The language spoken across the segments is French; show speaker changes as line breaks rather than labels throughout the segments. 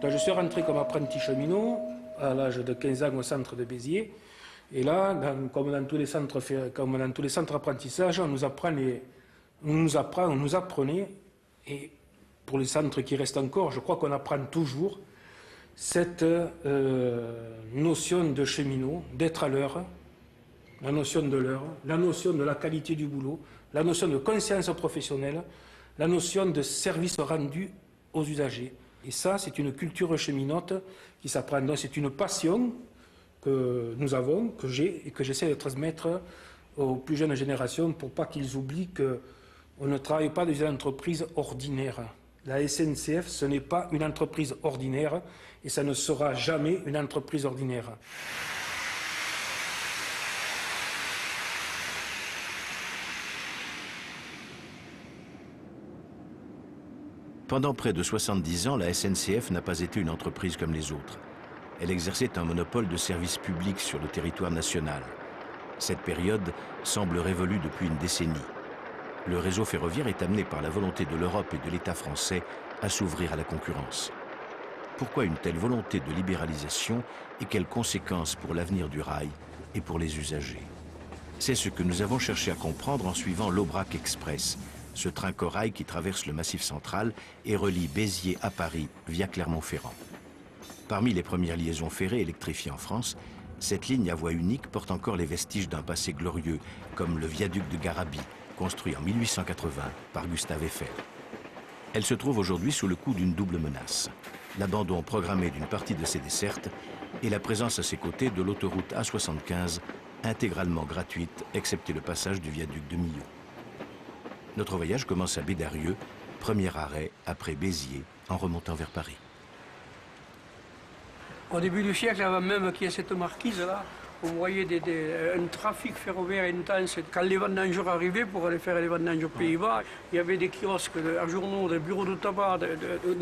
Je suis rentré comme apprenti cheminot à l'âge de 15 ans au centre de Béziers. Et là, comme dans tous les centres d'apprentissage, on nous apprenait, et pour les centres qui restent encore, je crois qu'on apprend toujours cette notion de cheminot, d'être à l'heure, la notion de l'heure, la notion de la qualité du boulot, la notion de conscience professionnelle, la notion de service rendu aux usagers. Et ça, c'est une culture cheminote qui s'apprend. Donc c'est une passion que nous avons, que j'ai et que j'essaie de transmettre aux plus jeunes générations pour pas qu'ils oublient qu'on ne travaille pas dans une entreprise ordinaire. La SNCF, ce n'est pas une entreprise ordinaire et ça ne sera jamais une entreprise ordinaire.
Pendant près de 70 ans, la SNCF n'a pas été une entreprise comme les autres. Elle exerçait un monopole de services publics sur le territoire national. Cette période semble révolue depuis une décennie. Le réseau ferroviaire est amené par la volonté de l'Europe et de l'État français à s'ouvrir à la concurrence. Pourquoi une telle volonté de libéralisation et quelles conséquences pour l'avenir du rail et pour les usagers? C'est ce que nous avons cherché à comprendre en suivant l'Aubrac Express, ce train corail qui traverse le Massif central et relie Béziers à Paris via Clermont-Ferrand. Parmi les premières liaisons ferrées électrifiées en France, cette ligne à voie unique porte encore les vestiges d'un passé glorieux, comme le viaduc de Garabit, construit en 1880 par Gustave Eiffel. Elle se trouve aujourd'hui sous le coup d'une double menace: l'abandon programmé d'une partie de ses dessertes et la présence à ses côtés de l'autoroute A75, intégralement gratuite, excepté le passage du viaduc de Millau. Notre voyage commence à Bédarieux, premier arrêt après Béziers, en remontant vers Paris.
Au début du siècle, avant même qu'il y ait cette marquise-là, on voyait un trafic ferroviaire intense. Quand les vendangeurs arrivaient pour aller faire les vendanges aux Pays-Bas, il y avait des kiosques, à journaux, des bureaux de tabac,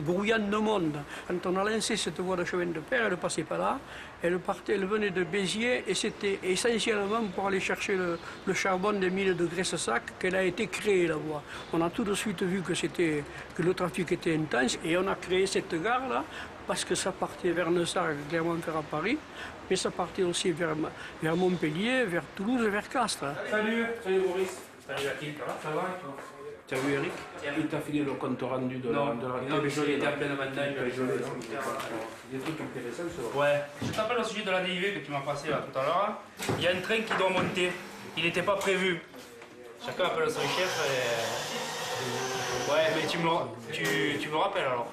grouillant de monde. Quand on a lancé cette voie de chemin de fer, elle ne passait pas là. Elle venait de Béziers et c'était essentiellement pour aller chercher le charbon des mines de Graisse-Sac qu'elle a été créée, la voie. On a tout de suite vu que le trafic était intense et on a créé cette gare-là parce que ça partait vers Neussargues, Clermont-Ferrand, Paris, mais ça partait aussi vers Montpellier, vers Toulouse et vers Castres.
Salut Boris. Salut Aki, ça va et toi? Tu as vu Eric? Il t'a filé le compte rendu de la...
Non, mais je l'étais en pleine vendage.
Des trucs intéressants, ça.
Ouais. Je t'appelle au sujet de la DIV que tu m'as passé là tout à l'heure. Il y a un train qui doit monter. Il n'était pas prévu. Chacun appelle son chef et... Ouais, mais tu me rappelles alors.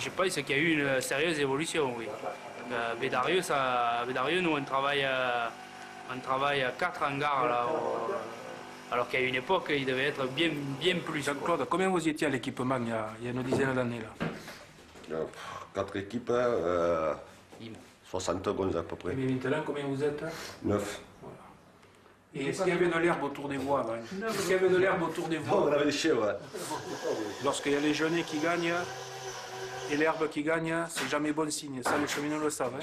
Je pense qu'il y a eu une sérieuse évolution, oui. Bédarieux, nous, on travaille à 4 hangars, là, alors qu'à une époque, il devait être bien plus.
Jean-Claude, combien vous étiez à l'équipement il y a une dizaine d'années là?
4 équipes, 71 à peu près.
Mais maintenant, combien vous êtes?
9.
Voilà. Et est-ce qu'il y avait de l'herbe autour des voies? Est-ce qu'il y avait de l'herbe autour des voies?
On avait des chiens, ouais.
Lorsqu'il y a les genêts qui gagnent, et l'herbe qui gagne, c'est jamais bon signe. Ça, les cheminots le savent.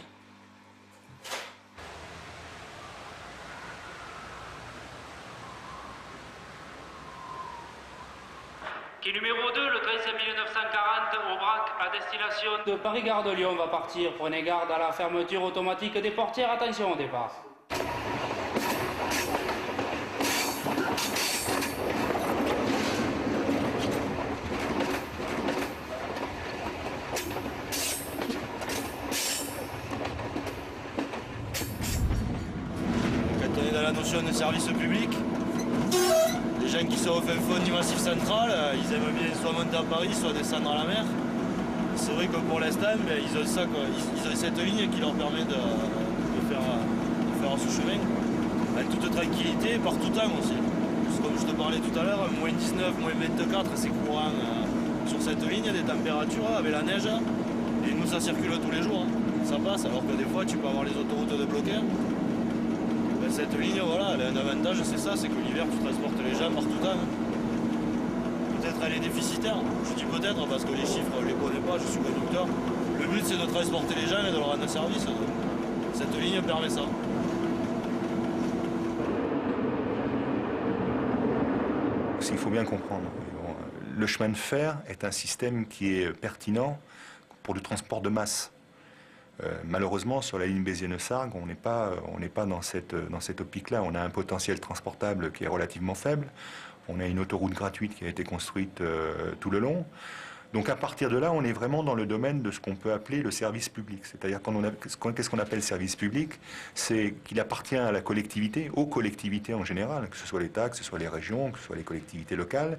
Qui numéro 2, le 13 940 au Brac à destination de Paris-Gare de Lyon va partir. Prenez garde à la fermeture automatique des portières. Attention au départ.
Quand on est dans la notion de service public, les gens qui sont au fin fond du Massif central, ils aiment bien soit monter à Paris, soit descendre à la mer. C'est vrai que pour l'instant, ils ont ça, quoi. Ils ont cette ligne qui leur permet de faire ce chemin en toute tranquillité, par tout temps aussi. Parce que comme je te parlais tout à l'heure, moins 19, moins 24, c'est courant sur cette ligne, des températures avec la neige. Et nous, ça circule tous les jours, hein. Ça passe, alors que des fois, tu peux avoir les autoroutes débloquées. Ben, cette ligne, voilà, elle a un avantage, c'est ça, c'est que l'hiver, tu transportes les gens par tout temps. Peut-être elle est déficitaire, je dis peut-être parce que les chiffres, je ne les connais pas, je suis conducteur. Le but, c'est de transporter les gens et de leur rendre service. Cette ligne permet ça.
Il faut bien comprendre. Le chemin de fer est un système qui est pertinent pour le transport de masse. Malheureusement, sur la ligne Béziers-Neussargues, on n'est pas dans cette optique-là. On a un potentiel transportable qui est relativement faible. On a une autoroute gratuite qui a été construite tout le long. Donc à partir de là, on est vraiment dans le domaine de ce qu'on peut appeler le service public. C'est-à-dire qu'est-ce qu'on appelle service public? C'est qu'il appartient à la collectivité, aux collectivités en général, que ce soit l'État, que ce soit les régions, que ce soit les collectivités locales,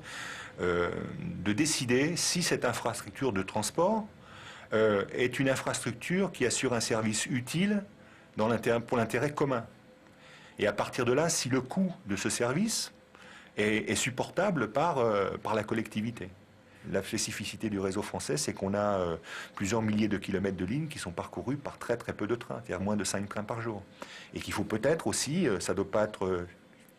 de décider si cette infrastructure de transport est une infrastructure qui assure un service utile pour l'intérêt commun. Et à partir de là, si le coût de ce service est supportable par la collectivité. La spécificité du réseau français, c'est qu'on a plusieurs milliers de kilomètres de lignes qui sont parcourus par très très peu de trains, c'est-à-dire moins de 5 trains par jour. Et qu'il faut peut-être aussi, ça ne doit pas être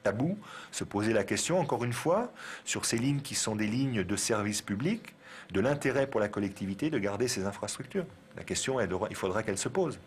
tabou, se poser la question, encore une fois, sur ces lignes qui sont des lignes de service public, de l'intérêt pour la collectivité de garder ces infrastructures. La question, il faudra qu'elle se pose.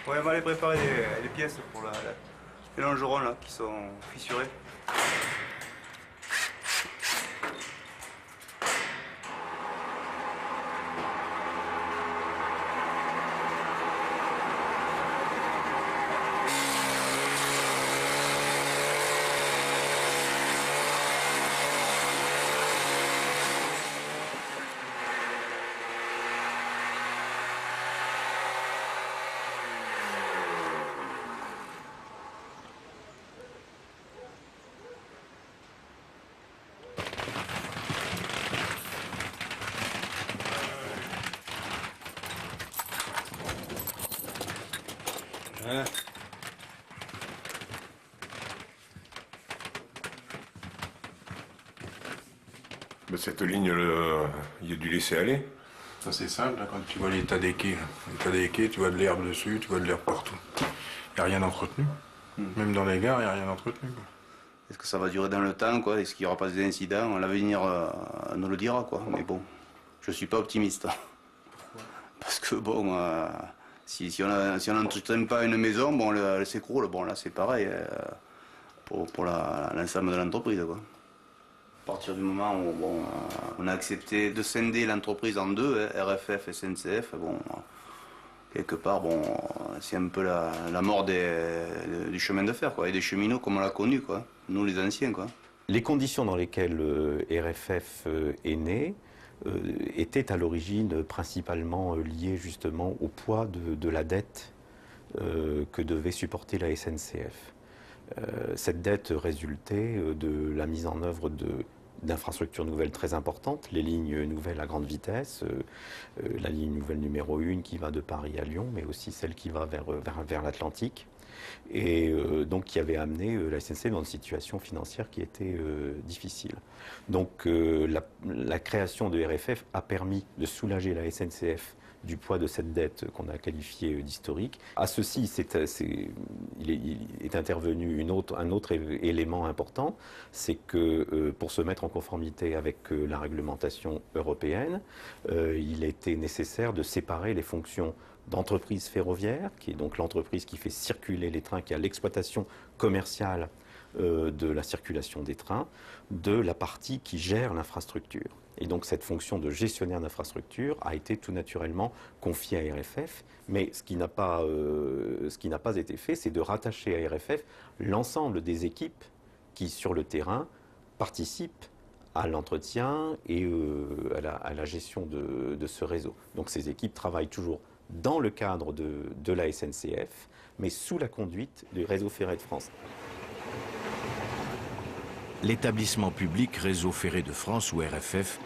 Ouais, on va aller préparer les pièces pour les longerons là, qui sont fissurés.
Hein?
Mais cette ligne, il y a dû laisser aller.
Ça c'est simple, quand tu vois l'état des quais. L'état des quais, tu vois de l'herbe dessus, tu vois de l'herbe partout. Il n'y a rien d'entretenu. Même dans les gares, il n'y a rien d'entretenu.
Est-ce que ça va durer dans le temps, quoi? Est-ce qu'il n'y aura pas d'incidents? L'avenir nous le dira, quoi. Mais bon, je ne suis pas optimiste. Pourquoi? Parce que bon, si on n'entretient pas une maison, bon, elle s'écroule. Bon, là c'est pareil pour l'ensemble de l'entreprise, quoi. À partir du moment où on a accepté de scinder l'entreprise en deux, RFF et SNCF, bon, quelque part, bon, c'est un peu la mort du chemin de fer, quoi, et des cheminots comme on l'a connu, quoi, nous les anciens, quoi.
Les conditions dans lesquelles RFF est né étaient à l'origine principalement liées justement au poids de la dette que devait supporter la SNCF. Cette dette résultait de la mise en œuvre d'infrastructures nouvelles très importantes, les lignes nouvelles à grande vitesse, la ligne nouvelle numéro 1 qui va de Paris à Lyon, mais aussi celle qui va vers l'Atlantique, et donc qui avait amené la SNCF dans une situation financière qui était difficile. Donc la création de RFF a permis de soulager la SNCF du poids de cette dette qu'on a qualifiée d'historique. À ceci, il est intervenu un autre élément important, c'est que pour se mettre en conformité avec la réglementation européenne, il était nécessaire de séparer les fonctions d'entreprise ferroviaire, qui est donc l'entreprise qui fait circuler les trains, qui a l'exploitation commerciale de la circulation des trains, de la partie qui gère l'infrastructure. Et donc cette fonction de gestionnaire d'infrastructure a été tout naturellement confiée à RFF, mais ce qui n'a pas été fait, c'est de rattacher à RFF l'ensemble des équipes qui, sur le terrain, participent à l'entretien et à la gestion de ce réseau. Donc ces équipes travaillent toujours dans le cadre de la SNCF, mais sous la conduite du Réseau ferré de France.
L'établissement public Réseau ferré de France, ou RFF,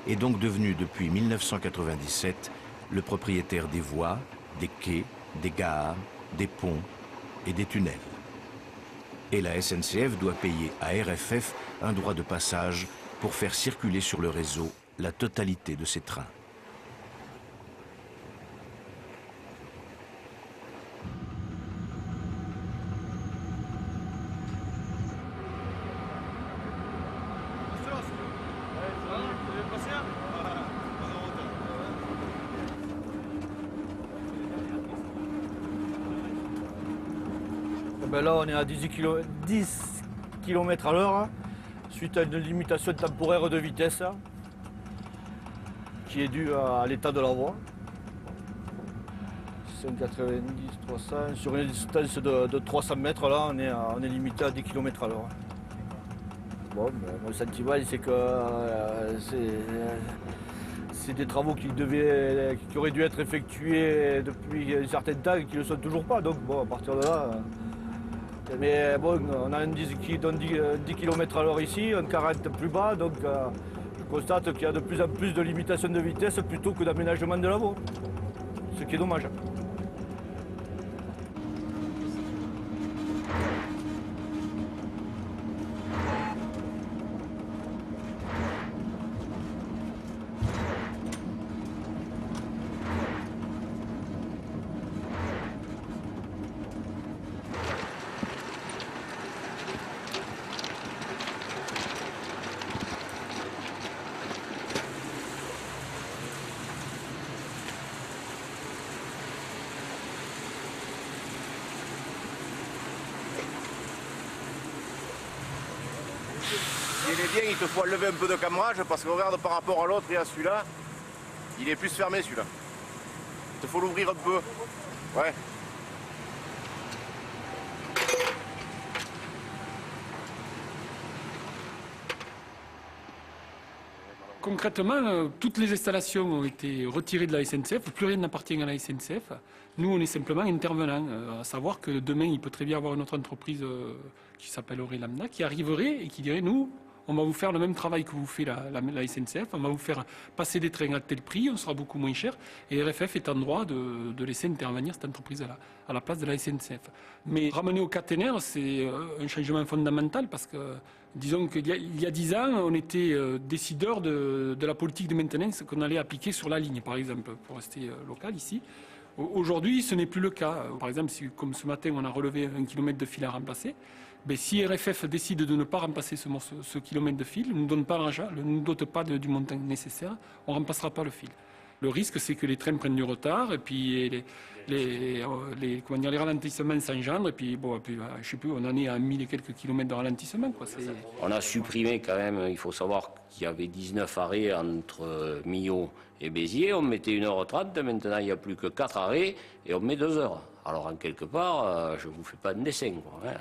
est donc devenu depuis 1997 le propriétaire des voies, des quais, des gares, des ponts et des tunnels. Et la SNCF doit payer à RFF un droit de passage pour faire circuler sur le réseau la totalité de ses trains.
Ben là, on est à 10 km à l'heure, suite à une limitation temporaire de vitesse qui est due à l'état de la voie. 190, 300, sur une distance de 300 mètres, là, on est limité à 10 km à l'heure. Bon, ben, mon sentiment, c'est que c'est des travaux qui auraient dû être effectués depuis un certain temps et qui ne le sont toujours pas. Donc, bon, à partir de là. Mais bon, on a un 10 km à l'heure ici, un 40 plus bas, donc je constate qu'il y a de plus en plus de limitations de vitesse plutôt que d'aménagement de la voie, ce qui est dommage.
Il est bien, il te faut enlever un peu de cadrage parce que regarde par rapport à l'autre et à celui-là, il est plus fermé celui-là. Il te faut l'ouvrir un peu. Ouais.
Concrètement, toutes les installations ont été retirées de la SNCF, plus rien n'appartient à la SNCF. Nous, on est simplement intervenants, à savoir que demain, il peut très bien y avoir une autre entreprise qui s'appellerait Lambda, qui arriverait et qui dirait, nous, on va vous faire le même travail que vous fait la SNCF, on va vous faire passer des trains à tel prix, on sera beaucoup moins cher, et RFF est en droit de laisser intervenir cette entreprise-là, à la place de la SNCF. Mais ramener au caténaire, c'est un changement fondamental, parce que, disons qu'il y a 10 ans, on était décideur de la politique de maintenance qu'on allait appliquer sur la ligne, par exemple, pour rester local ici. Aujourd'hui, ce n'est plus le cas. Par exemple, si, comme ce matin, on a relevé 1 kilomètre de fil à remplacer, ben, si RFF décide de ne pas remplacer ce kilomètre de fil, ne nous donne pas l'argent, ne nous dote pas du montant nécessaire, on ne remplacera pas le fil. Le risque, c'est que les trains prennent du retard, et puis les ralentissements s'engendrent, et puis, bon, je sais plus, on en est à 1000 et quelques kilomètres de ralentissement, quoi.
On a supprimé quand même, il faut savoir qu'il y avait 19 arrêts entre Millau et Béziers, on mettait 1h30, maintenant il n'y a plus que 4 arrêts, et on met 2 heures. Alors en quelque part, je ne vous fais pas de dessin, quoi, hein.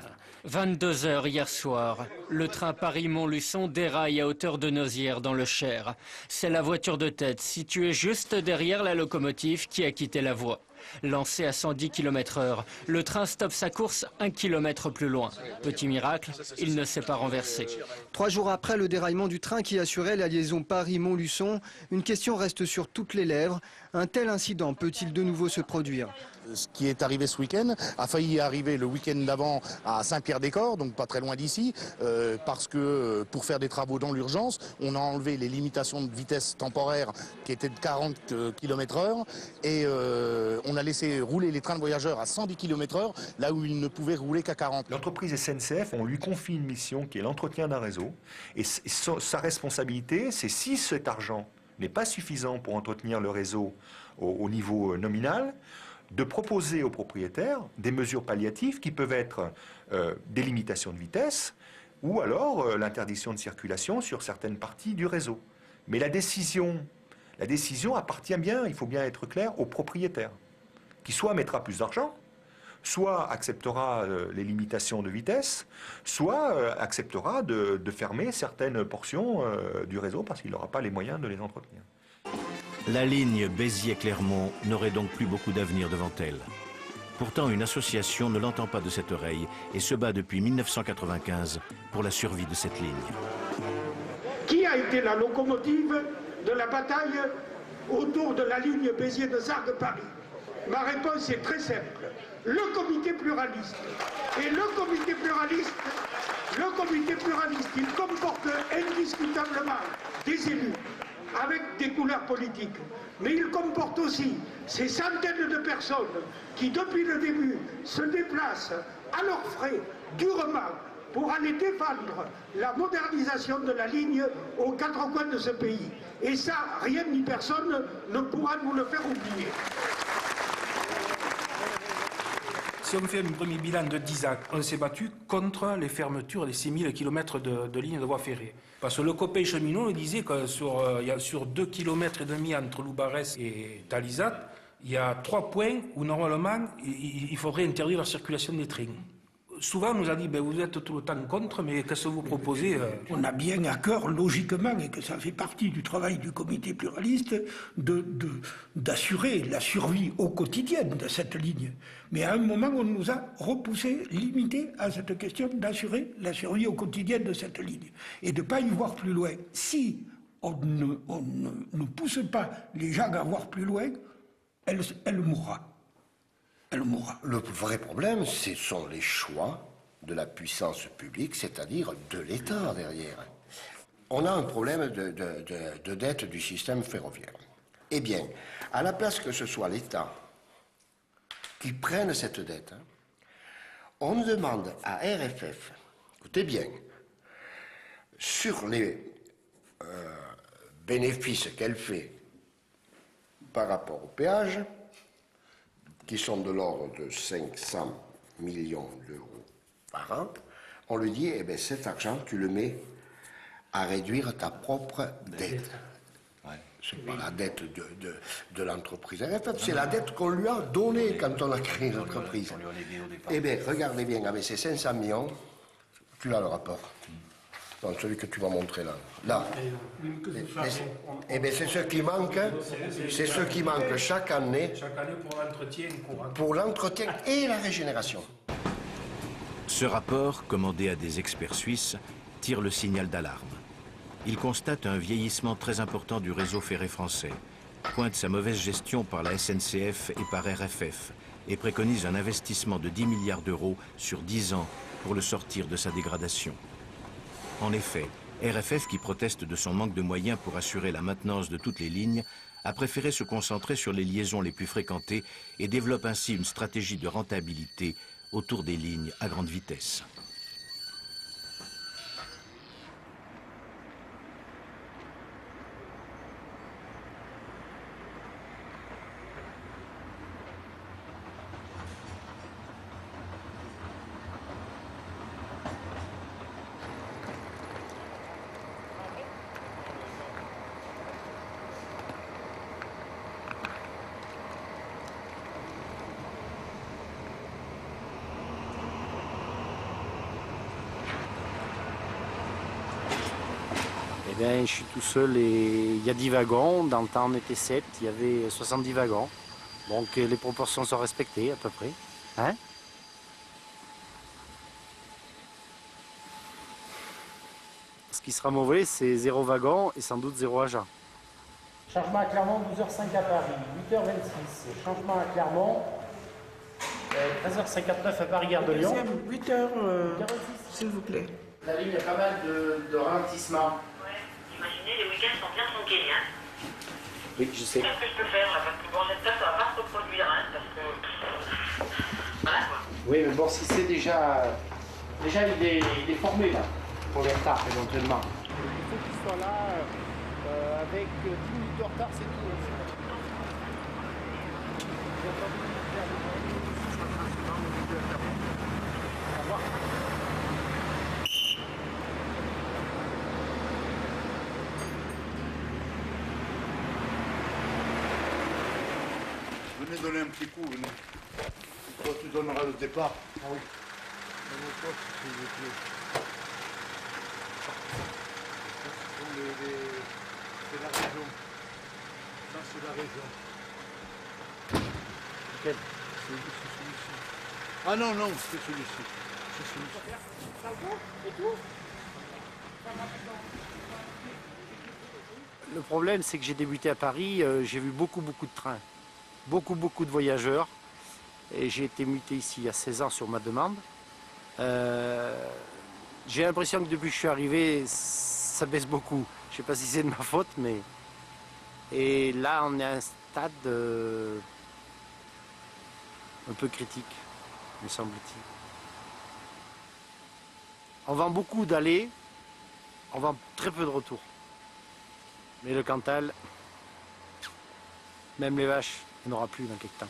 22h hier soir, le train Paris-Montluçon déraille à hauteur de Nozières dans le Cher. C'est la voiture de tête située juste derrière la locomotive qui a quitté la voie. Lancé à 110 km/h, le train stoppe sa course 1 km plus loin. Petit miracle, il ne s'est pas renversé.
3 jours après le déraillement du train qui assurait la liaison Paris-Montluçon, une question reste sur toutes les lèvres. Un tel incident peut-il de nouveau se produire?
Ce qui est arrivé ce week-end a failli arriver le week-end d'avant à Saint-Pierre-des-Corps, donc pas très loin d'ici, parce que pour faire des travaux dans l'urgence, on a enlevé les limitations de vitesse temporaire qui étaient de 40 km/h et on a laissé rouler les trains de voyageurs à 110 km/h là où ils ne pouvaient rouler qu'à 40.
L'entreprise SNCF, on lui confie une mission qui est l'entretien d'un réseau et sa responsabilité, c'est si cet argent n'est pas suffisant pour entretenir le réseau au niveau nominal, de proposer aux propriétaires des mesures palliatives qui peuvent être des limitations de vitesse ou alors l'interdiction de circulation sur certaines parties du réseau. Mais la décision appartient bien, il faut bien être clair, aux propriétaires, qui soit mettra plus d'argent, soit acceptera les limitations de vitesse, soit acceptera de fermer certaines portions du réseau parce qu'il n'aura pas les moyens de les entretenir.
La ligne Béziers-Clermont n'aurait donc plus beaucoup d'avenir devant elle. Pourtant, une association ne l'entend pas de cette oreille et se bat depuis 1995 pour la survie de cette ligne.
Qui a été la locomotive de la bataille autour de la ligne Béziers-de-Sargues-Paris? Ma réponse est très simple. Le comité pluraliste. Et le comité pluraliste, il comporte indiscutablement des élus avec des couleurs politiques. Mais il comporte aussi ces centaines de personnes qui, depuis le début, se déplacent à leurs frais, durement, pour aller défendre la modernisation de la ligne aux quatre coins de ce pays. Et ça, rien ni personne ne pourra nous le faire oublier.
Si on fait un premier bilan de 10 ans, on s'est battu contre les fermetures des 6000 km de lignes de voie ferrée. Parce que le copain cheminot disait que sur 2,5 km entre Loubarès et Talisat, il y a 3 points où normalement il faudrait interdire la circulation des trains. Souvent, on nous a dit, vous êtes tout le temps contre, mais qu'est-ce que vous proposez?
On a bien à cœur, logiquement, et que ça fait partie du travail du comité pluraliste, d'assurer la survie au quotidien de cette ligne. Mais à un moment, on nous a repoussé, limité à cette question d'assurer la survie au quotidien de cette ligne. Et de ne pas y voir plus loin. Si on ne pousse pas les gens à voir plus loin, elle mourra. Elle mourra.
Le vrai problème, ce sont les choix de la puissance publique, c'est-à-dire de l'État derrière. On a un problème de dette du système ferroviaire. Eh bien, à la place que ce soit l'État qui prenne cette dette, on demande à RFF, écoutez bien, sur les bénéfices qu'elle fait par rapport au péage, qui sont de l'ordre de 500 millions d'euros par an, on lui dit, eh bien, cet argent, tu le mets à réduire ta propre dette. C'est pas la dette de l'entreprise RFF, c'est la dette qu'on lui a donnée quand on a créé l'entreprise. Eh bien, regardez bien, avec ces 500 millions, tu as le rapport. Donc, celui que tu m'as montré là. Là. Eh bien, c'est ce qui manque. C'est ce qui manque chaque année.
Chaque année pour l'entretien courant.
Pour l'entretien et la régénération.
Ce rapport, commandé à des experts suisses, tire le signal d'alarme. Il constate un vieillissement très important du réseau ferré français, pointe sa mauvaise gestion par la SNCF et par RFF, et préconise un investissement de 10 milliards d'euros sur 10 ans pour le sortir de sa dégradation. En effet, RFF, qui proteste de son manque de moyens pour assurer la maintenance de toutes les lignes, a préféré se concentrer sur les liaisons les plus fréquentées et développe ainsi une stratégie de rentabilité autour des lignes à grande vitesse.
Eh bien, je suis tout seul et il y a 10 wagons. Dans le temps, on était 7, il y avait 70 wagons. Donc les proportions sont respectées à peu près. Hein? Ce qui sera mauvais, c'est 0 wagon et sans doute 0 agent.
Changement à Clermont, 12h05 à Paris, 8h26. Changement à Clermont,
13h59 à Paris-Gare de Lyon.
8h, s'il vous plaît.
La ligne a pas mal de ralentissements.
Imaginez, les week-ends sont bien tronqués, hein.
Oui, je sais.
Qu'est-ce que je peux faire là? Parce que bon, j'espère que ça va pas se reproduire, hein, parce que... Voilà, quoi.
Oui, mais bon, si c'est déjà... Déjà, il est formé, là, pour les retards, éventuellement. Il faut qu'il soit là, avec 10 minutes de retard, c'est tout. Au revoir.
Venez donner un petit coup, venez. Toi, tu donneras le départ. Ah oui. S'il vous plaît. C'est la région. Ça, c'est la région.
Lequel?
C'est celui-ci. Ah non, non, c'est celui-ci. C'est celui-ci.
Le problème, c'est que j'ai débuté à Paris, j'ai vu beaucoup de trains, beaucoup de voyageurs. Et j'ai été muté ici il y a 16 ans sur ma demande. J'ai l'impression que depuis que je suis arrivé, ça baisse beaucoup. Je ne sais pas si c'est de ma faute, mais... Et là, on est à un stade un peu critique, me semble-t-il. On vend beaucoup d'allées, on vend très peu de retours. Mais le Cantal, même les vaches, il n'y en aura plus dans quelques temps.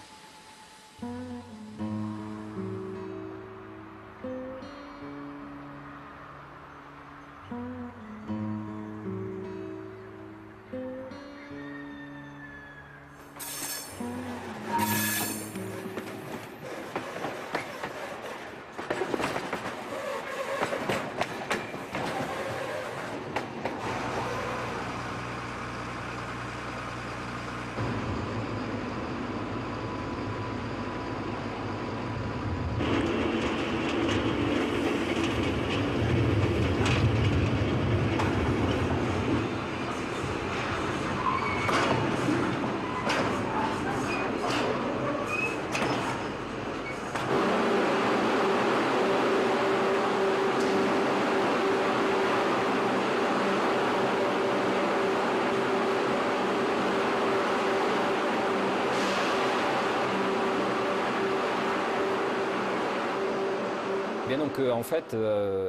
Bien, donc en fait,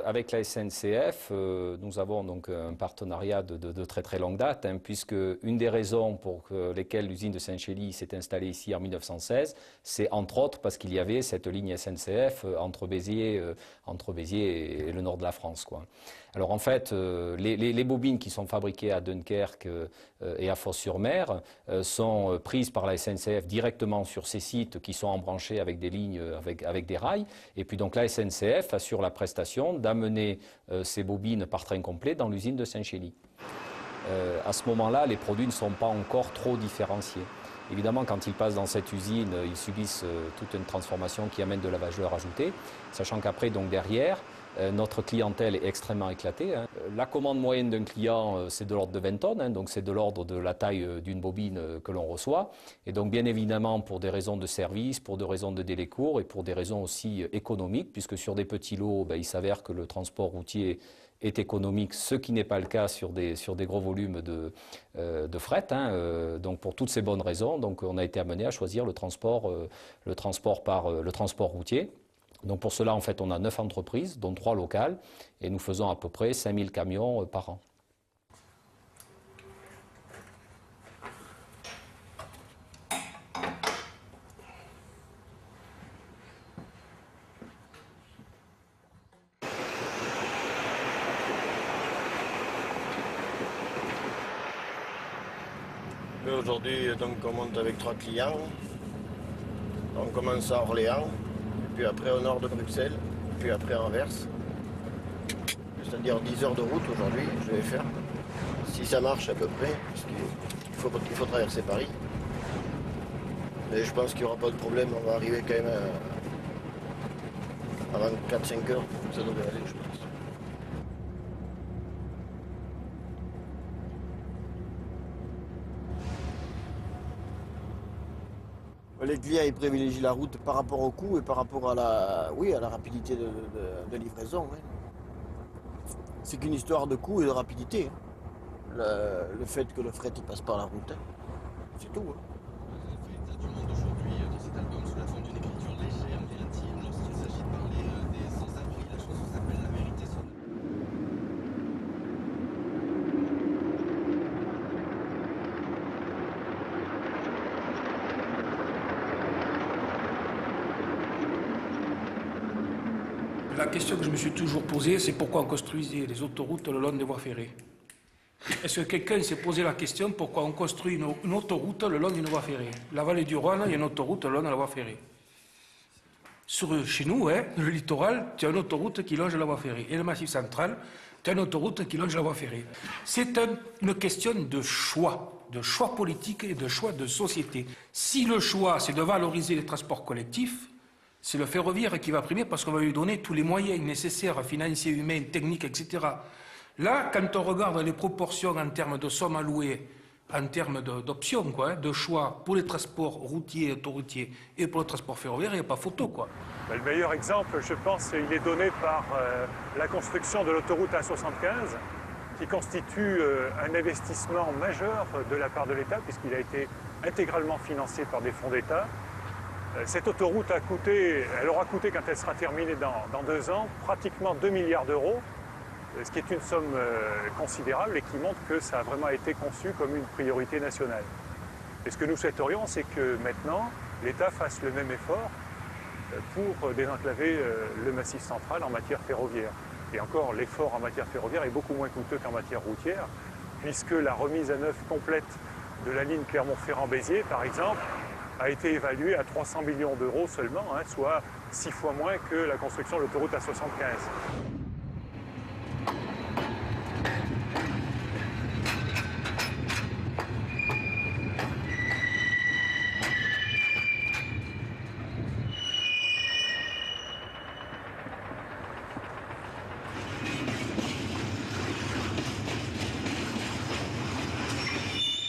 avec la SNCF, nous avons donc un partenariat de très longue date, hein, puisque une des raisons pour lesquelles l'usine de Saint-Chély s'est installée ici en 1916, c'est entre autres parce qu'il y avait cette ligne SNCF entre Béziers et le nord de la France, quoi. Alors en fait, les bobines qui sont fabriquées à Dunkerque et à Fos-sur-Mer sont prises par la SNCF directement sur ces sites qui sont embranchés avec des lignes, avec des rails. Et puis donc la SNCF assure la prestation d'amener ces bobines par train complet dans l'usine de Saint-Chély. À ce moment-là, les produits ne sont pas encore trop différenciés. Évidemment, quand ils passent dans cette usine, ils subissent toute une transformation qui amène de la valeur ajoutée, sachant qu'après, donc derrière, notre clientèle est extrêmement éclatée, hein. La commande moyenne d'un client, c'est de l'ordre de 20 tonnes, hein, donc c'est de l'ordre de la taille d'une bobine que l'on reçoit. Et donc, bien évidemment, pour des raisons de service, pour des raisons de délai court et pour des raisons aussi économiques, puisque sur des petits lots, il s'avère que le transport routier est économique, ce qui n'est pas le cas sur des gros volumes de fret, hein. Donc pour toutes ces bonnes raisons, donc on a été amené à choisir le transport routier. Donc pour cela, en fait, on a 9 entreprises, dont 3 locales, et nous faisons à peu près 5000 camions par an.
Aujourd'hui, donc, on monte avec 3 clients. On commence à Orléans, puis après au nord de Bruxelles, puis après à Anvers. C'est-à-dire 10 heures de route aujourd'hui, je vais faire. Si ça marche à peu près, parce qu'il faut traverser Paris. Mais je pense qu'il n'y aura pas de problème, on va arriver quand même avant 4-5 heures, ça devrait aller, je pense.
Les clients ils privilégient la route par rapport au coût et par rapport à la rapidité de livraison. Hein. C'est qu'une histoire de coût et de rapidité. Hein. Le fait que le fret il passe par la route, hein. C'est tout. Hein.
La question que je me suis toujours posée, c'est pourquoi on construisait les autoroutes le long des voies ferrées. Est-ce que quelqu'un s'est posé la question pourquoi on construit une autoroute le long d'une voie ferrée? La vallée du Rhône, il y a une autoroute le long de la voie ferrée. Chez nous, hein, le littoral, tu as une autoroute qui longe la voie ferrée. Et le Massif central, tu as une autoroute qui longe la voie ferrée. C'est une question de choix politique et de choix de société. Si le choix, c'est de valoriser les transports collectifs, c'est le ferroviaire qui va primer parce qu'on va lui donner tous les moyens nécessaires, financiers, humains, techniques, etc. Là, quand on regarde les proportions en termes de sommes allouées, en termes d'options, de choix pour les transports routiers, autoroutiers et pour le transport ferroviaire, il n'y a pas photo, quoi.
Le meilleur exemple, je pense, il est donné par la construction de l'autoroute A75, qui constitue un investissement majeur de la part de l'État, puisqu'il a été intégralement financé par des fonds d'État. Cette autoroute elle aura coûté, quand elle sera terminée dans 2 ans, pratiquement 2 milliards d'euros, ce qui est une somme considérable et qui montre que ça a vraiment été conçu comme une priorité nationale. Et ce que nous souhaiterions, c'est que maintenant, l'État fasse le même effort pour désenclaver le Massif central en matière ferroviaire. Et encore, l'effort en matière ferroviaire est beaucoup moins coûteux qu'en matière routière, puisque la remise à neuf complète de la ligne Clermont-Ferrand-Béziers, par exemple, a été évaluée à 300 millions d'euros seulement, hein, soit 6 fois moins que la construction de l'autoroute A75.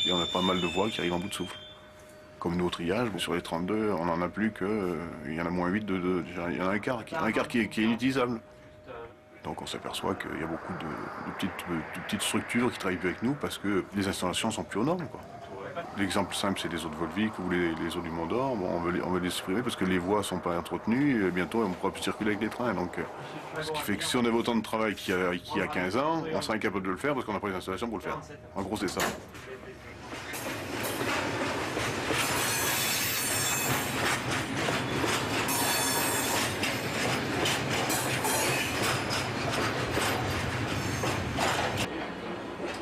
Et on a pas mal de voies qui arrivent en bout de souffle. Comme nous au triage, sur les 32, on n'en a plus que... il y en a moins 8 il y en a un quart qui est inutilisable. Donc on s'aperçoit qu'il y a beaucoup de petites structures qui travaillent plus avec nous parce que les installations sont plus aux normes, quoi. L'exemple simple, c'est les eaux de Volvic ou les eaux du Mont d'Or. Bon, on veut les supprimer parce que les voies ne sont pas entretenues et bientôt on ne pourra plus circuler avec les trains. Donc, ce qui fait que si on avait autant de travail qu'il y a 15 ans, on serait incapable de le faire parce qu'on n'a pas les installations pour le faire. En gros, c'est ça.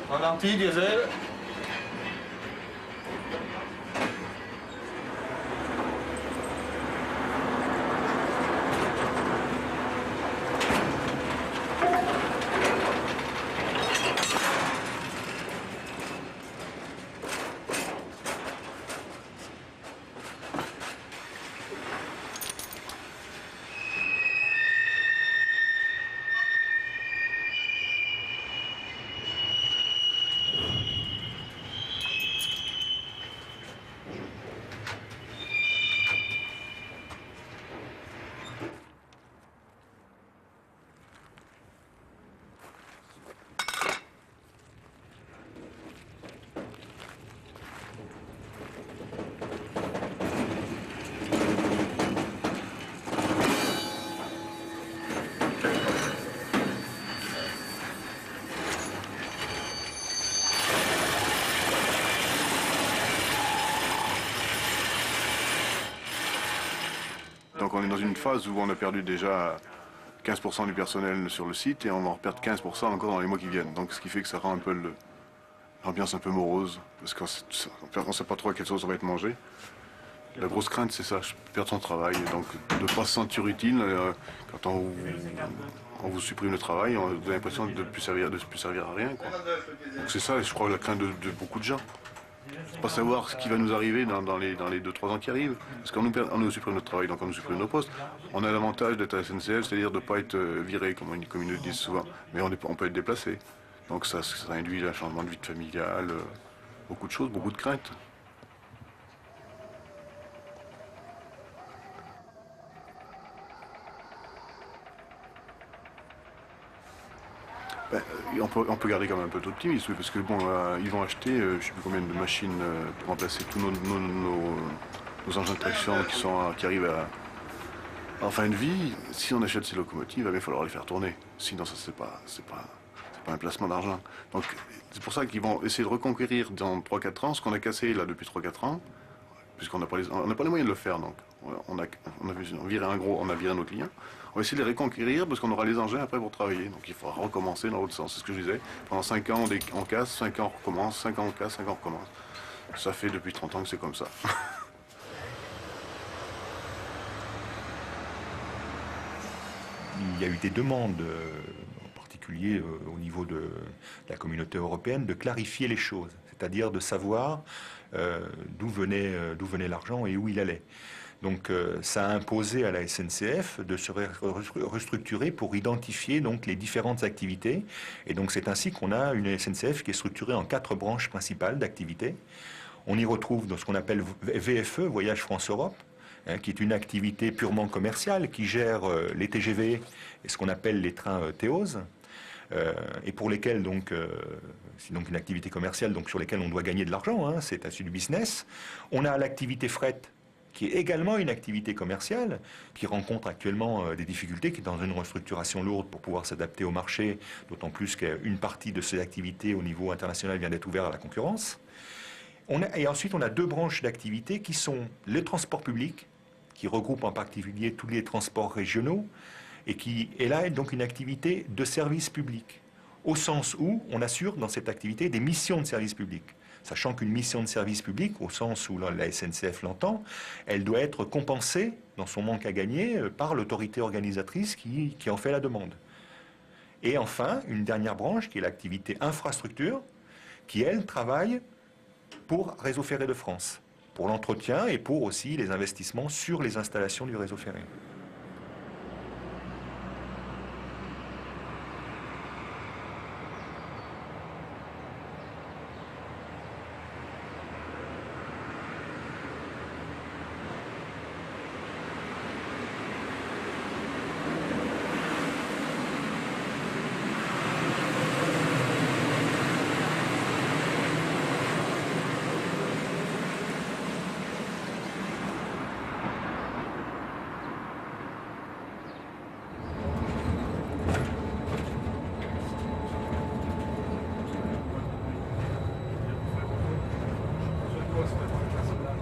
En anti-diesel.
Donc on est dans une phase où on a perdu déjà 15% du personnel sur le site et on va en perdre 15% encore dans les mois qui viennent. Donc ce qui fait que ça rend un peu l'ambiance un peu morose, parce qu'on ne sait pas trop à quelle sauce on va être mangé. La grosse crainte, c'est ça, perdre son travail, donc de ne pas se sentir utile. Quand on vous supprime le travail, on a l'impression de ne plus servir à rien, quoi. Donc c'est ça, je crois, la crainte de beaucoup de gens. Pas savoir ce qui va nous arriver dans les 2-3 ans qui arrivent. Parce qu'on nous supprime notre travail, donc on nous supprime nos postes. On a l'avantage d'être à la SNCF, c'est-à-dire de ne pas être viré, comme ils le disent souvent. Mais on peut être déplacé. Donc ça induit un changement de vie familiale, beaucoup de choses, beaucoup de craintes. Ben, on peut garder quand même un peu d'optimisme, oui, parce que bon, ils vont acheter, je ne sais plus combien de machines pour remplacer tous nos engins de traction qui arrivent en fin de vie. Si on achète ces locomotives, il va falloir les faire tourner. Sinon, ça c'est pas un placement d'argent. Donc c'est pour ça qu'ils vont essayer de reconquérir dans 3-4 ans ce qu'on a cassé là depuis 3-4 ans, puisqu'on n'a pas les moyens de le faire. Donc on a viré nos clients. On va essayer de les reconquérir parce qu'on aura les engins après pour travailler. Donc il faudra recommencer dans l'autre sens. C'est ce que je disais. Pendant 5 ans, on casse, 5 ans, on recommence, 5 ans, on casse, 5 ans, on recommence. Ça fait depuis 30 ans que c'est comme ça.
Il y a eu des demandes, en particulier au niveau de la communauté européenne, de clarifier les choses, c'est-à-dire de savoir d'où venait l'argent et où il allait. Donc ça a imposé à la SNCF de se restructurer pour identifier donc les différentes activités. Et donc c'est ainsi qu'on a une SNCF qui est structurée en 4 branches principales d'activités. On y retrouve dans ce qu'on appelle VFE, Voyage France-Europe, qui est une activité purement commerciale, qui gère les TGV et ce qu'on appelle les trains Théose, et pour lesquels donc c'est donc une activité commerciale donc sur lesquelles on doit gagner de l'argent, c'est assis du business. On a l'activité fret, qui est également une activité commerciale, qui rencontre actuellement des difficultés, qui est dans une restructuration lourde pour pouvoir s'adapter au marché, d'autant plus qu'une partie de ces activités au niveau international vient d'être ouverte à la concurrence. Et ensuite, on a 2 branches d'activité qui sont le transport public, qui regroupe en particulier tous les transports régionaux, et qui est là donc une activité de service public, au sens où on assure dans cette activité des missions de service public. Sachant qu'une mission de service public, au sens où la SNCF l'entend, elle doit être compensée dans son manque à gagner par l'autorité organisatrice qui en fait la demande. Et enfin, une dernière branche qui est l'activité infrastructure, qui elle travaille pour Réseau Ferré de France, pour l'entretien et pour aussi les investissements sur les installations du réseau ferré.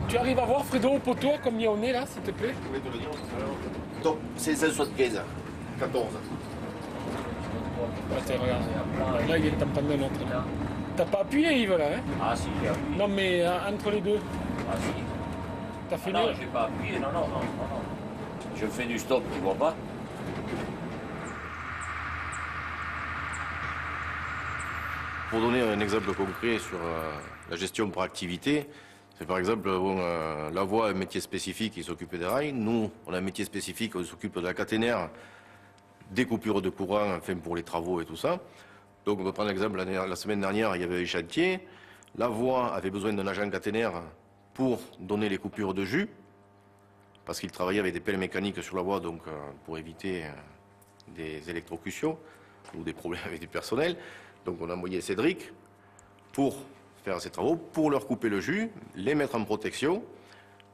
Tu arrives à voir, Fredo, au poteau, combien on est là, s'il te plaît?
Donc, c'est 75, 14.
Attends, regarde. Là, il est en panne de l'autre. T'as pas appuyé, Yves, là, hein?
Ah, si, j'ai appuyé.
Non, mais entre les deux.
Ah, si.
T'as fait
non, j'ai pas appuyé, non. Je fais du stop, tu vois pas?
Pour donner un exemple concret sur la gestion par activité, c'est par exemple, la voie a un métier spécifique qui s'occupe des rails. Nous, on a un métier spécifique, on s'occupe de la caténaire, des coupures de courant, enfin pour les travaux et tout ça. Donc on peut prendre l'exemple, la semaine dernière, il y avait un chantier. La voie avait besoin d'un agent caténaire pour donner les coupures de jus, parce qu'il travaillait avec des pelles mécaniques sur la voie, donc pour éviter des électrocutions ou des problèmes avec du personnel. Donc on a envoyé Cédric pour faire ces travaux, pour leur couper le jus, les mettre en protection.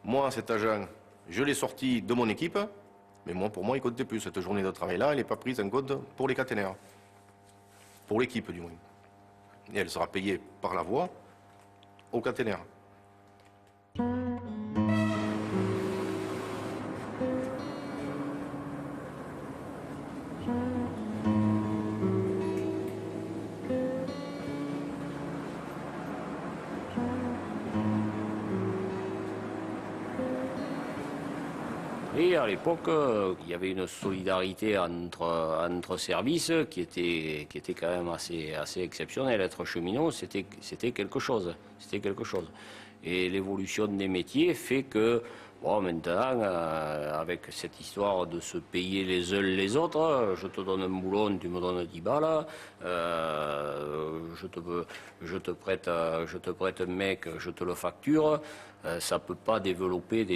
Moi, cet agent, je l'ai sorti de mon équipe, mais pour moi, il ne comptait plus. Cette journée de travail-là, elle n'est pas prise en compte pour les caténaires. Pour l'équipe, du moins. Et elle sera payée par la voie aux caténaires.
Et à l'époque, il y avait une solidarité entre services qui était quand même assez exceptionnelle. Être cheminot, c'était quelque chose. C'était quelque chose. Et l'évolution des métiers fait que, bon, maintenant, avec cette histoire de se payer les uns les autres, je te donne un boulon, tu me donnes 10 balles, je te prête un mec, je te le facture, ça ne peut pas développer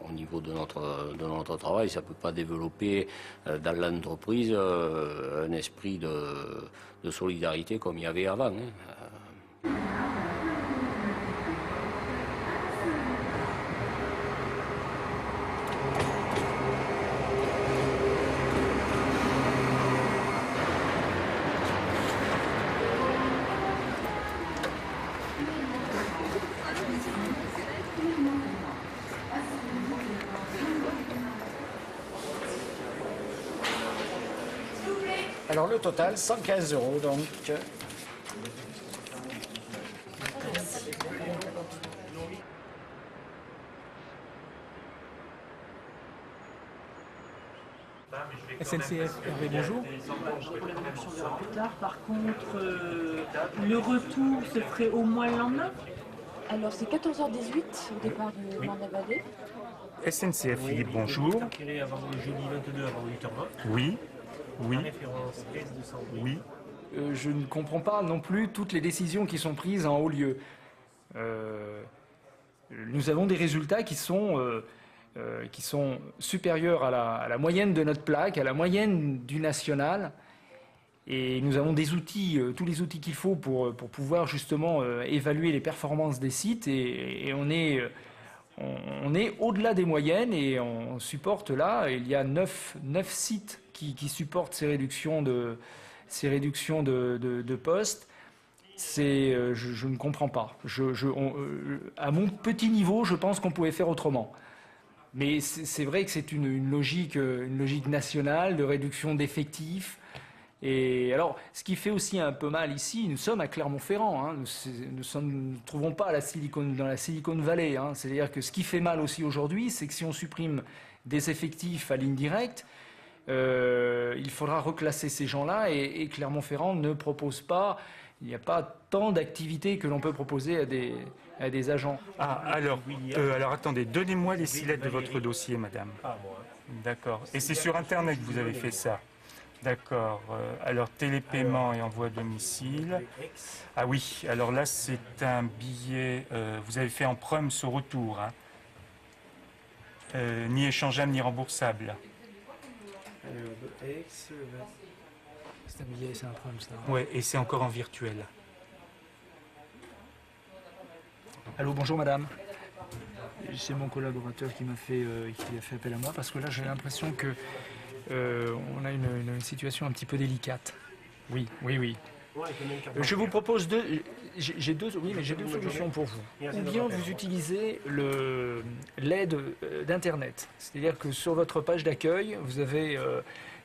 on au niveau de notre travail, ça ne peut pas développer dans l'entreprise un esprit de solidarité comme il y avait avant.
Alors le total, 115 € donc.
SNCF, Hervé, bonjour.
Plus tard, par contre, le retour se ferait au moins le lendemain.
Alors c'est 14h18 au départ de Mandavalet.
SNCF, Philippe, bonjour.
Avant le jeudi 22 avant 8h20.
Oui, oui,
La référence S200.
oui.
Je ne comprends pas non plus toutes les décisions qui sont prises en haut lieu. Nous avons des résultats qui sont supérieurs à la moyenne de notre plaque, à la moyenne du national. Et nous avons des outils, tous les outils qu'il faut pour pouvoir justement évaluer les performances des sites. Et on est au-delà des moyennes et on supporte là, il y a 9 sites qui supportent ces réductions de postes. Je ne comprends pas. À mon petit niveau, je pense qu'on pouvait faire autrement. Mais c'est vrai que c'est une logique nationale de réduction d'effectifs. Et alors, ce qui fait aussi un peu mal ici, nous sommes à Clermont-Ferrand. Hein, nous ne trouvons pas dans la Silicon Valley. Hein, c'est-à-dire que ce qui fait mal aussi aujourd'hui, c'est que si on supprime des effectifs à ligne directe, il faudra reclasser ces gens-là et Clermont-Ferrand ne propose pas, il n'y a pas tant d'activités que l'on peut proposer à des agents.
Alors attendez, donnez-moi les 6 lettres de votre dossier, madame. D'accord. Et c'est sur Internet que vous avez fait ça? D'accord. Alors, télépaiement et envoi à domicile. Ah oui, alors là, c'est un billet, vous avez fait en prime au retour, hein. Ni échangeable ni remboursable.
C'est un billet, c'est un prime, ça.
Ouais, et c'est encore en virtuel.
Allô, bonjour madame. C'est mon collaborateur qui a fait appel à moi parce que là, j'ai l'impression que on a une situation un petit peu délicate. Oui. Je vous propose j'ai deux solutions pour vous. Ou bien vous utilisez l'aide d'Internet. C'est-à-dire que sur votre page d'accueil, vous avez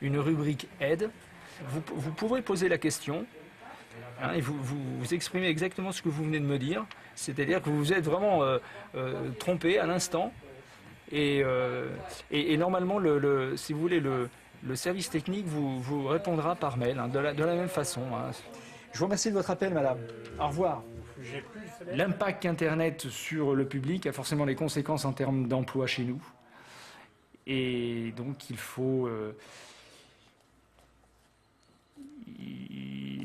une rubrique aide. Vous pourrez poser la question hein, et vous exprimez exactement ce que vous venez de me dire. C'est-à-dire que vous vous êtes vraiment trompé à l'instant. Et normalement, si vous voulez, le service technique vous répondra par mail, hein, de la même façon. Hein. Je vous remercie de votre appel, madame. Au revoir. L'impact Internet sur le public a forcément des conséquences en termes d'emploi chez nous. Et donc, il faut...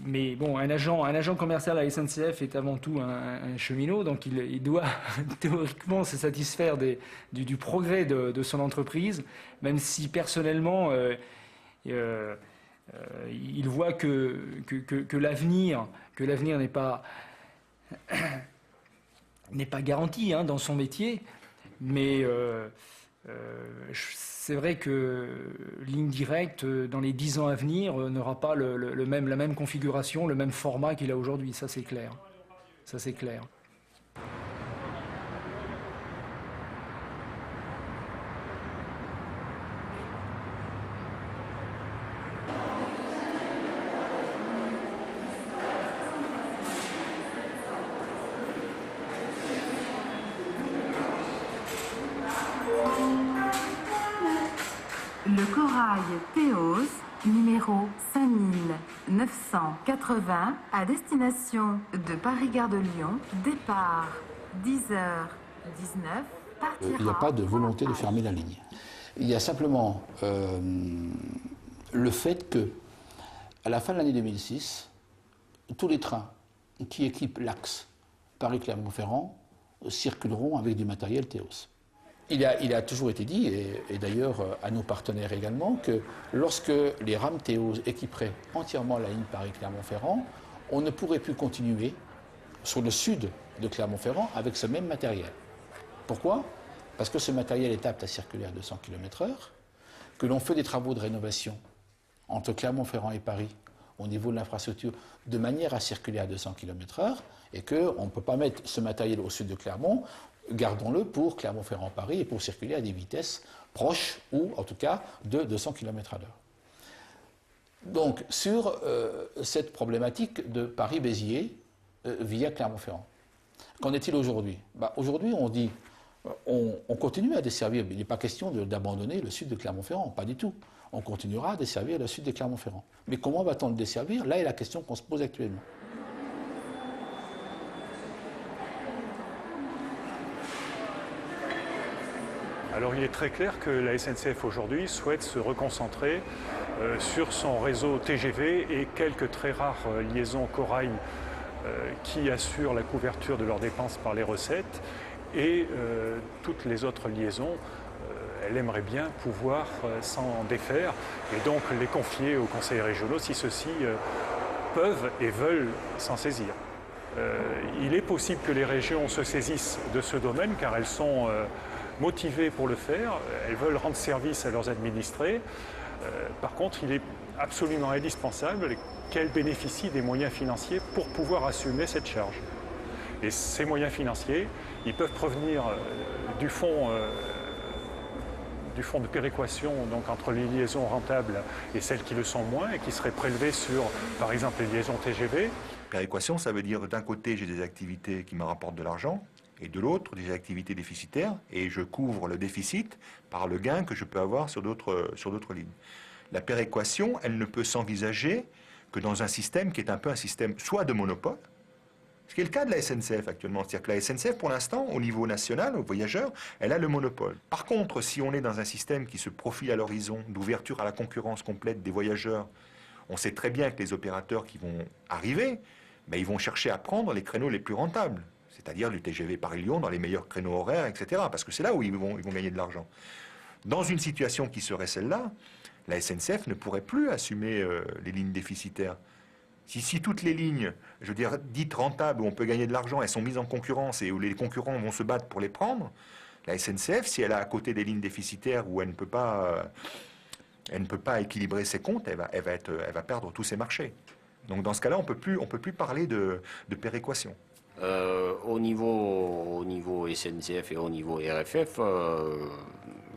Mais bon, un agent commercial à la SNCF est avant tout un cheminot, donc il doit théoriquement se satisfaire du progrès de son entreprise, même si personnellement il voit que l'avenir n'est pas garanti hein, dans son métier, mais c'est vrai que ligne directe, dans les 10 ans à venir, n'aura pas la même configuration, le même format qu'il a aujourd'hui. Ça, c'est clair. Ça, c'est clair.
Le corail Théos, numéro 5980, à destination de Paris-Gare de Lyon, départ 10h19, partira...
Il n'y a pas de volonté de fermer la ligne. Il y a simplement le fait que, à la fin de l'année 2006, tous les trains qui équipent l'axe Paris-Clermont-Ferrand circuleront avec du matériel Théos. Il a toujours été dit, et d'ailleurs à nos partenaires également, que lorsque les rames Théo équiperaient entièrement la ligne Paris-Clermont-Ferrand, on ne pourrait plus continuer sur le sud de Clermont-Ferrand avec ce même matériel. Pourquoi? Parce que ce matériel est apte à circuler à 200 km/h, que l'on fait des travaux de rénovation entre Clermont-Ferrand et Paris au niveau de l'infrastructure de manière à circuler à 200 km/h et qu'on ne peut pas mettre ce matériel au sud de Clermont, gardons-le pour Clermont-Ferrand-Paris et pour circuler à des vitesses proches ou en tout cas de 200 km/h. Donc sur cette problématique de Paris-Béziers via Clermont-Ferrand. Qu'en est-il aujourd'hui? Aujourd'hui, on dit on continue à desservir, mais il n'est pas question d'abandonner le sud de Clermont-Ferrand, pas du tout. On continuera à desservir le sud de Clermont-Ferrand. Mais comment va-t-on le desservir? Là est la question qu'on se pose actuellement.
Alors il est très clair que la SNCF aujourd'hui souhaite se reconcentrer sur son réseau TGV et quelques très rares liaisons corail qui assurent la couverture de leurs dépenses par les recettes. Et toutes les autres liaisons, elle aimerait bien pouvoir s'en défaire et donc les confier aux conseils régionaux si ceux-ci peuvent et veulent s'en saisir. Il est possible que les régions se saisissent de ce domaine car elles sont motivées pour le faire, elles veulent rendre service à leurs administrés. Par contre, il est absolument indispensable qu'elles bénéficient des moyens financiers pour pouvoir assumer cette charge. Et ces moyens financiers, ils peuvent provenir du fonds de péréquation, donc entre les liaisons rentables et celles qui le sont moins, et qui seraient prélevées sur, par exemple, les liaisons TGV.
Péréquation, ça veut dire d'un côté, j'ai des activités qui me rapportent de l'argent, et de l'autre, des activités déficitaires, et je couvre le déficit par le gain que je peux avoir sur d'autres lignes. La péréquation, elle ne peut s'envisager que dans un système qui est un peu un système soit de monopole, ce qui est le cas de la SNCF actuellement. C'est-à-dire que la SNCF, pour l'instant, au niveau national, aux voyageurs, elle a le monopole. Par contre, si on est dans un système qui se profile à l'horizon, d'ouverture à la concurrence complète des voyageurs, on sait très bien que les opérateurs qui vont arriver, ils vont chercher à prendre les créneaux les plus rentables, c'est-à-dire du TGV Paris-Lyon dans les meilleurs créneaux horaires, etc. Parce que c'est là où ils vont gagner de l'argent. Dans une situation qui serait celle-là, la SNCF ne pourrait plus assumer les lignes déficitaires. Si toutes les lignes, je veux dire, dites rentables, où on peut gagner de l'argent, elles sont mises en concurrence et où les concurrents vont se battre pour les prendre, la SNCF, si elle a à côté des lignes déficitaires où elle ne peut pas équilibrer ses comptes, elle va perdre tous ses marchés. Donc dans ce cas-là, on peut plus parler de péréquation.
Au niveau SNCF et au niveau RFF,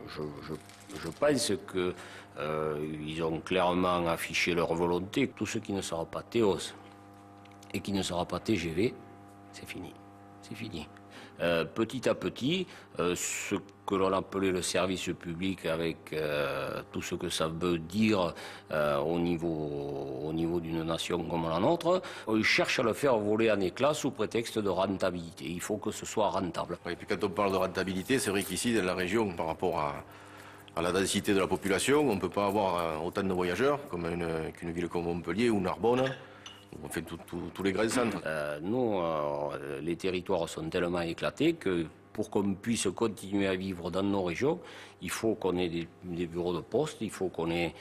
je pense que ils ont clairement affiché leur volonté. Tout ce qui ne sera pas Théos et qui ne sera pas TGV, c'est fini. C'est fini. Petit à petit, ce que l'on appelait le service public avec tout ce que ça veut dire au niveau d'une nation comme la nôtre, ils cherchent à le faire voler en éclats sous prétexte de rentabilité. Il faut que ce soit rentable.
Et puis quand on parle de rentabilité, c'est vrai qu'ici, dans la région, par rapport à la densité de la population, on ne peut pas avoir autant de voyageurs comme qu'une ville comme Montpellier ou Narbonne. On fait tous les grands centres.
Nous, les territoires sont tellement éclatés que pour qu'on puisse continuer à vivre dans nos régions, il faut qu'on ait des bureaux de poste, il faut qu'on ait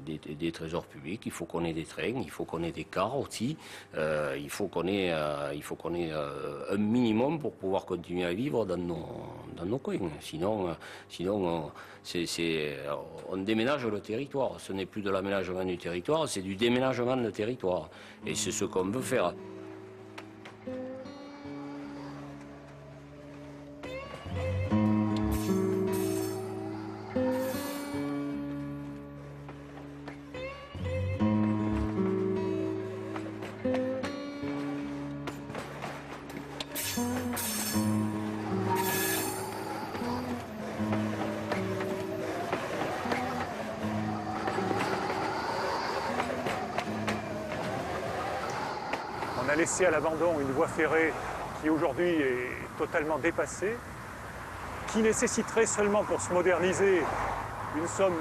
des trésors publics, il faut qu'on ait des trains, il faut qu'on ait des cars aussi, il faut qu'on ait un minimum pour pouvoir continuer à vivre dans nos coins. Sinon on déménage le territoire. Ce n'est plus de l'aménagement du territoire, c'est du déménagement de territoire. Et c'est ce qu'on veut faire.
On a laissé à l'abandon une voie ferrée qui aujourd'hui est totalement dépassée, qui nécessiterait seulement pour se moderniser une somme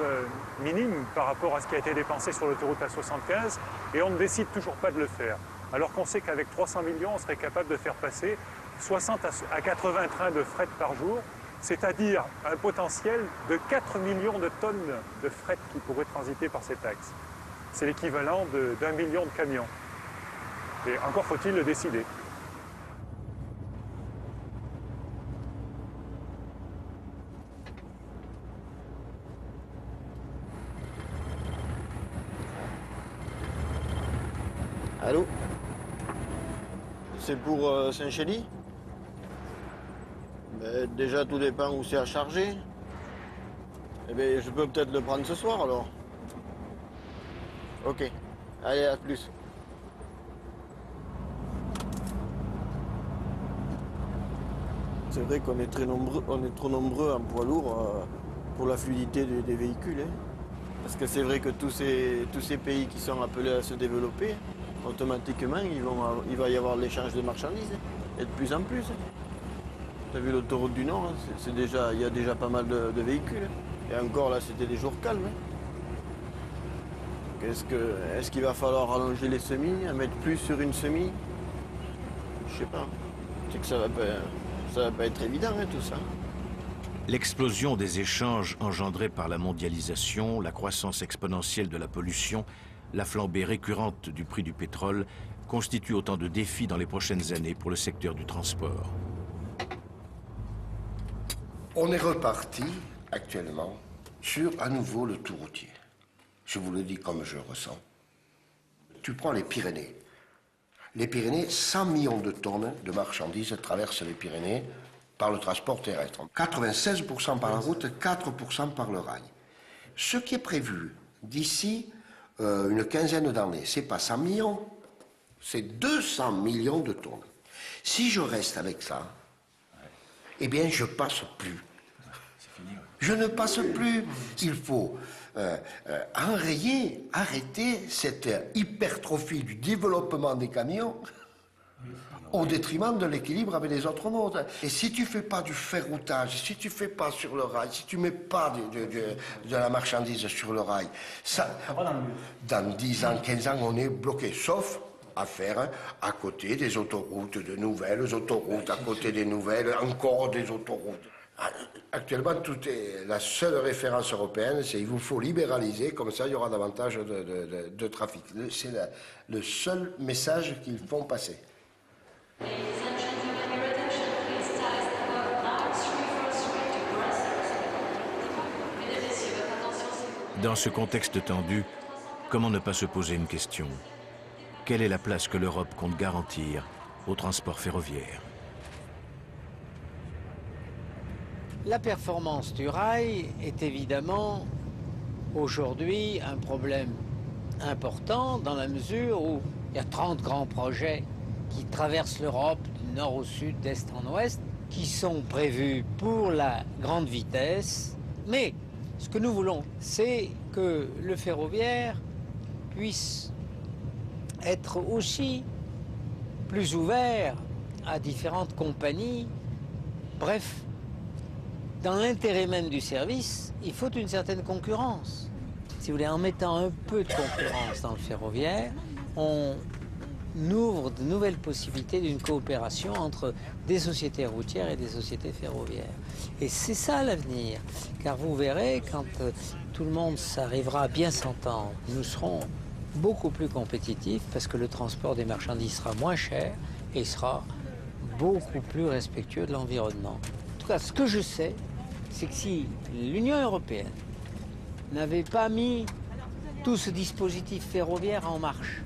minime par rapport à ce qui a été dépensé sur l'autoroute A75, et on ne décide toujours pas de le faire. Alors qu'on sait qu'avec 300 millions, on serait capable de faire passer 60 à 80 trains de fret par jour, c'est-à-dire un potentiel de 4 millions de tonnes de fret qui pourraient transiter par cet axe. C'est l'équivalent d'1 million de camions. Et encore faut-il le décider.
Allô? C'est pour Saint-Chély? Déjà, tout dépend où c'est à charger. Eh bien, je peux peut-être le prendre ce soir, alors. Ok. Allez, à plus. C'est vrai qu'on est très nombreux, on est trop nombreux en poids lourd pour la fluidité des véhicules. Hein. Parce que c'est vrai que tous ces pays qui sont appelés à se développer, automatiquement, il va y avoir l'échange de marchandises. Et de plus en plus. Tu as vu l'autoroute du Nord, hein, il y a déjà pas mal de véhicules. Et encore là, c'était des jours calmes. Hein. Est-ce qu'il va falloir rallonger les semis, en mettre plus sur une semis? Je sais pas. C'est que ça va pas être évident, hein, tout ça.
L'explosion des échanges engendrés par la mondialisation, la croissance exponentielle de la pollution, la flambée récurrente du prix du pétrole constituent autant de défis dans les prochaines années pour le secteur du transport.
On est reparti actuellement sur à nouveau le tout routier. Je vous le dis comme je ressens. Tu prends les Pyrénées. Les Pyrénées, 100 millions de tonnes de marchandises traversent les Pyrénées par le transport terrestre. 96% par la route, 4% par le rail. Ce qui est prévu d'ici une quinzaine d'années, c'est pas 100 millions, c'est 200 millions de tonnes. Si je reste avec ça, eh bien, je passe plus. Je ne passe plus. Il faut arrêter cette hypertrophie du développement des camions au détriment de l'équilibre avec les autres modes. Et si tu ne fais pas du ferroutage, si tu ne fais pas sur le rail, si tu ne mets pas de la marchandise sur le rail, ça, dans 10 ans, 15 ans, on est bloqué, sauf à faire à côté des autoroutes, de nouvelles autoroutes, à côté des nouvelles, encore des autoroutes. Actuellement, la seule référence européenne, c'est qu'il vous faut libéraliser, comme ça il y aura davantage de trafic. C'est le seul message qu'ils font passer.
Dans ce contexte tendu, comment ne pas se poser une question? Quelle est la place que l'Europe compte garantir au transport ferroviaire?
La performance du rail est évidemment aujourd'hui un problème important dans la mesure où il y a 30 grands projets qui traversent l'Europe du nord au sud, d'est en ouest, qui sont prévus pour la grande vitesse. Mais ce que nous voulons, c'est que le ferroviaire puisse être aussi plus ouvert à différentes compagnies. Bref, dans l'intérêt même du service, il faut une certaine concurrence. Si vous voulez, en mettant un peu de concurrence dans le ferroviaire, on ouvre de nouvelles possibilités d'une coopération entre des sociétés routières et des sociétés ferroviaires. Et c'est ça l'avenir, car vous verrez, quand tout le monde arrivera à bien s'entendre, nous serons beaucoup plus compétitifs parce que le transport des marchandises sera moins cher et sera beaucoup plus respectueux de l'environnement. En tout cas, ce que je sais, c'est que si l'Union européenne n'avait pas mis tout ce dispositif ferroviaire en marche,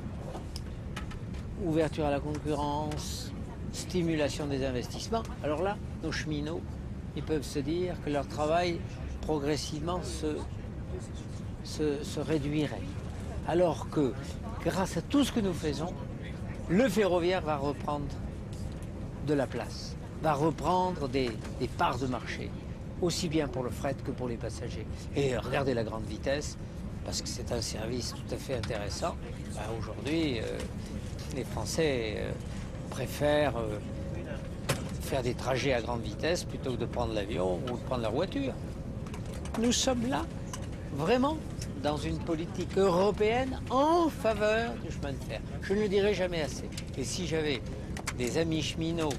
ouverture à la concurrence, stimulation des investissements, alors là, nos cheminots, ils peuvent se dire que leur travail progressivement se réduirait. Alors que, grâce à tout ce que nous faisons, le ferroviaire va reprendre de la place, va reprendre des parts de marché, aussi bien pour le fret que pour les passagers. Et regardez la grande vitesse, parce que c'est un service tout à fait intéressant. Ben, aujourd'hui, les Français préfèrent faire des trajets à grande vitesse plutôt que de prendre l'avion ou de prendre leur voiture. Nous sommes là, vraiment, dans une politique européenne en faveur du chemin de fer. Je ne le dirai jamais assez. Et si j'avais des amis cheminots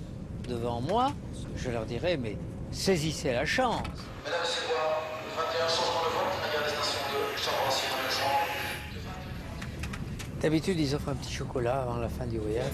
devant moi, je leur dirais, mais saisissez la chance.
Mesdames et messieurs, 21 changement de vote, à la station de Chambre-Ancienne.
D'habitude, ils offrent un petit chocolat avant la fin du voyage.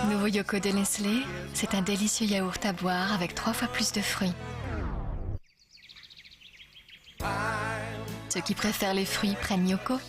Nouveau Yoko de Nestlé, c'est un délicieux yaourt à boire avec 3 fois plus de fruits. Ceux qui préfèrent les fruits prennent Yoko.